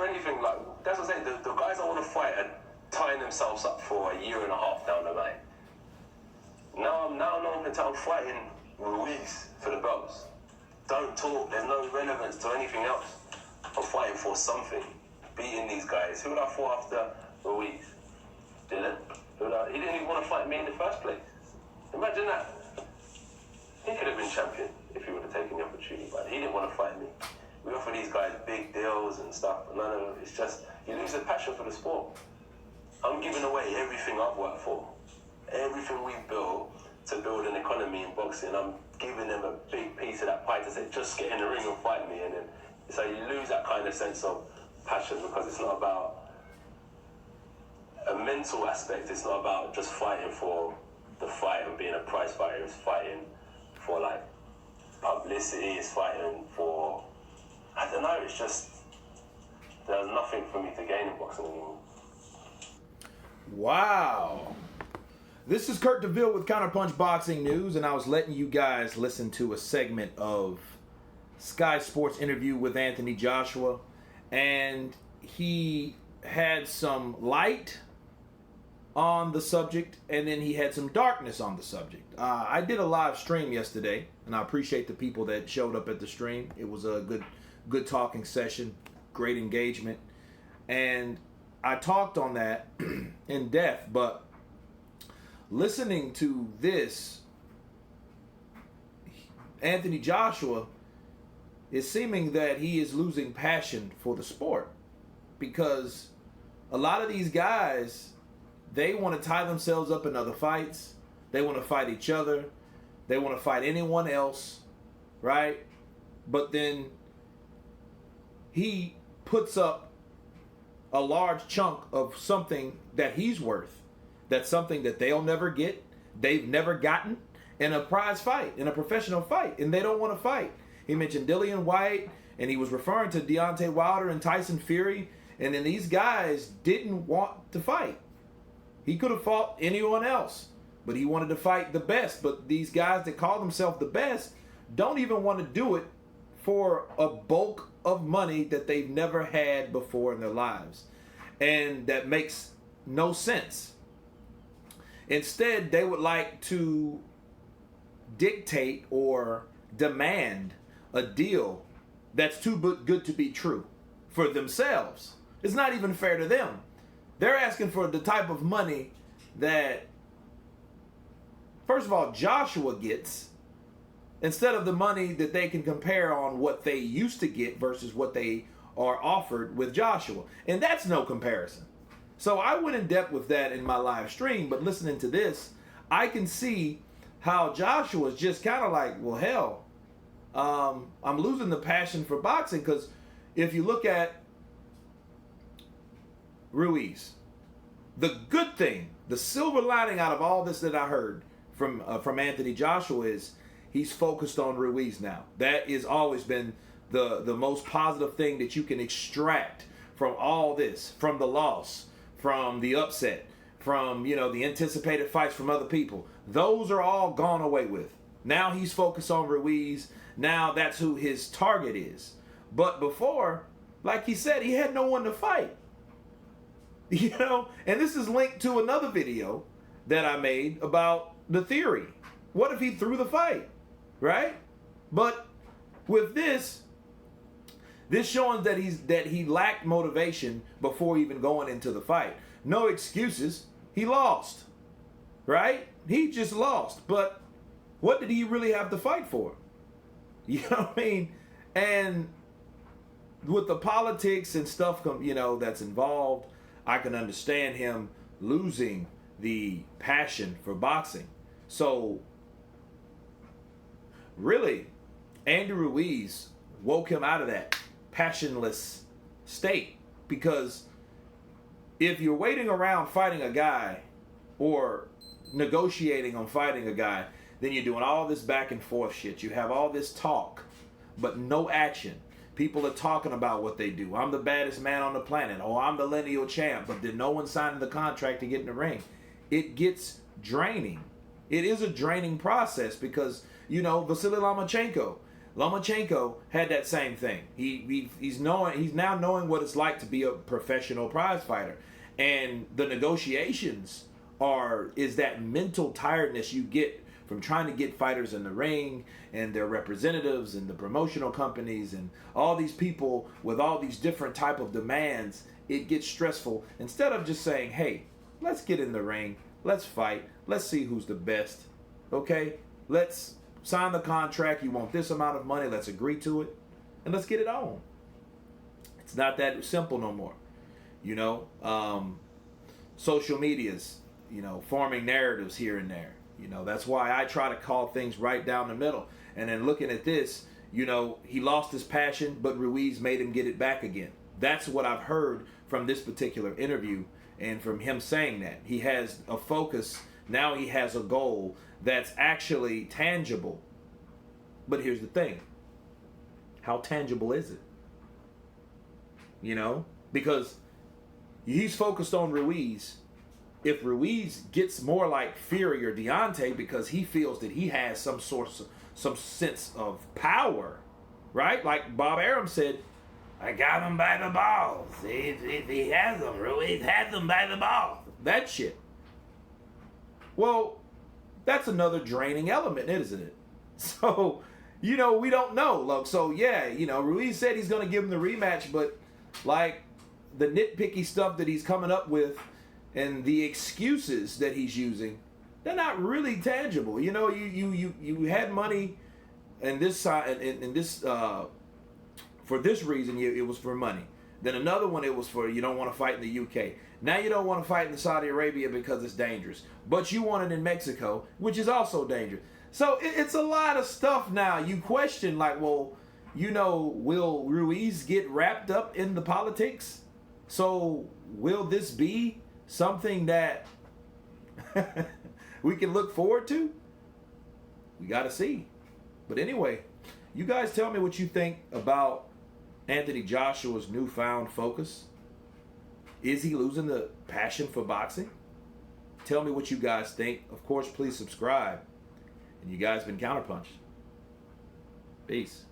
for anything. Like, that's what I'm saying. The guys that want to fight are tying themselves up for a year and a half down the line. Now no one can tell I'm fighting Ruiz for the belts. Don't talk. There's no relevance to anything else. I'm fighting for something. Beating these guys. Who would I fought after Ruiz? Dylan. He didn't even want to fight me in the first place. Imagine that. He could have been champion if he would have taken the opportunity, but he didn't want to fight me. We offer these guys big deals and stuff, but none of it. It's just, you lose the passion for the sport. I'm giving away everything I've worked for. Everything we've built to build an economy in boxing, I'm giving them a big piece of that pie to say, just get in the ring and fight me. And then, so you lose that kind of sense of passion because it's not about a mental aspect. It's not about just fighting for the fight and being a prize fighter. It's fighting for like publicity. It's fighting for, I don't know, it's just, there's nothing for me to gain in boxing anymore. Wow. This is Kurt DeVille with Counterpunch Boxing News, and I was letting you guys listen to a segment of Sky Sports interview with Anthony Joshua, and he had some light on the subject, and then he had some darkness on the subject. I did a live stream yesterday, and I appreciate the people that showed up at the stream. It was a good talking session, great engagement, and I talked on that in depth, but listening to this, Anthony Joshua is seeming that he is losing passion for the sport, because a lot of these guys, they want to tie themselves up in other fights. They want to fight each other. They want to fight anyone else, right? But then he puts up a large chunk of something that he's worth. That's something that they'll never get, they've never gotten in a prize fight, in a professional fight, and they don't want to fight. He mentioned Dillian White, and he was referring to Deontay Wilder and Tyson Fury, and then these guys didn't want to fight. He could have fought anyone else, but he wanted to fight the best. But these guys that call themselves the best don't even want to do it for a bulk of money that they've never had before in their lives. And that makes no sense. Instead, they would like to dictate or demand a deal that's too good to be true for themselves. It's not even fair to them. They're asking for the type of money that, first of all, Joshua gets, instead of the money that they can compare on what they used to get versus what they are offered with Joshua. And that's no comparison. So I went in depth with that in my live stream, but listening to this, I can see how Joshua's just kind of like, well, hell, I'm losing the passion for boxing, because if you look at Ruiz, the good thing, the silver lining out of all this that I heard from Anthony Joshua is he's focused on Ruiz now. That has always been the most positive thing that you can extract from all this, from the loss, from the upset, from, you know, the anticipated fights from other people. Those are all gone away with. Now he's focused on Ruiz. Now that's who his target is. But before, like he said, he had no one to fight. You know, and this is linked to another video that I made about the theory. What if he threw the fight, right? But with this showing that he lacked motivation before even going into the fight. No excuses. He lost, right? He just lost. But what did he really have to fight for? You know what I mean? And with the politics and stuff, you know, that's involved, I can understand him losing the passion for boxing. So, really, Andy Ruiz woke him out of that passionless state. Because if you're waiting around fighting a guy or negotiating on fighting a guy, then you're doing all this back and forth shit. You have all this talk, but no action. People are talking about what they do. I'm the baddest man on the planet. Oh, I'm the lineal champ. But then no one signed the contract to get in the ring. It gets draining. It is a draining process because, you know, Vasily Lomachenko, Lomachenko had that same thing. He's now knowing what it's like to be a professional prize fighter, and the negotiations is that mental tiredness you get from trying to get fighters in the ring and their representatives and the promotional companies and all these people with all these different type of demands. It gets stressful. Instead of just saying, hey, let's get in the ring, let's fight, let's see who's the best, okay? Let's sign the contract. You want this amount of money, let's agree to it, and let's get it on. It's not that simple no more. You know, social medias, you know, forming narratives here and there. You know, that's why I try to call things right down the middle. And then looking at this, you know, he lost his passion, but Ruiz made him get it back again. That's what I've heard from this particular interview and from him saying that. He has a focus. Now he has a goal that's actually tangible. But here's the thing. How tangible is it? You know, because he's focused on Ruiz. If Ruiz gets more like Fury or Deontay because he feels that he has some sense of power, right? Like Bob Arum said, I got him by the balls. He has them. Ruiz has them by the balls. That shit. Well, that's another draining element, isn't it? So, you know, we don't know. Look, so yeah, you know, Ruiz said he's going to give him the rematch, but like the nitpicky stuff that he's coming up with and the excuses that he's using, they're not really tangible. You know, you had money and this side and this for this reason it was for money. Then another one it was for you don't want to fight in the UK. Now you don't want to fight in Saudi Arabia because it's dangerous. But you want it in Mexico, which is also dangerous. So it's a lot of stuff now. You question like, well, you know, will Ruiz get wrapped up in the politics? So will this be something that we can look forward to? We got to see. But anyway, you guys tell me what you think about Anthony Joshua's newfound focus. Is he losing the passion for boxing? Tell me what you guys think. Of course, please subscribe. And you guys been Counterpunched. Peace.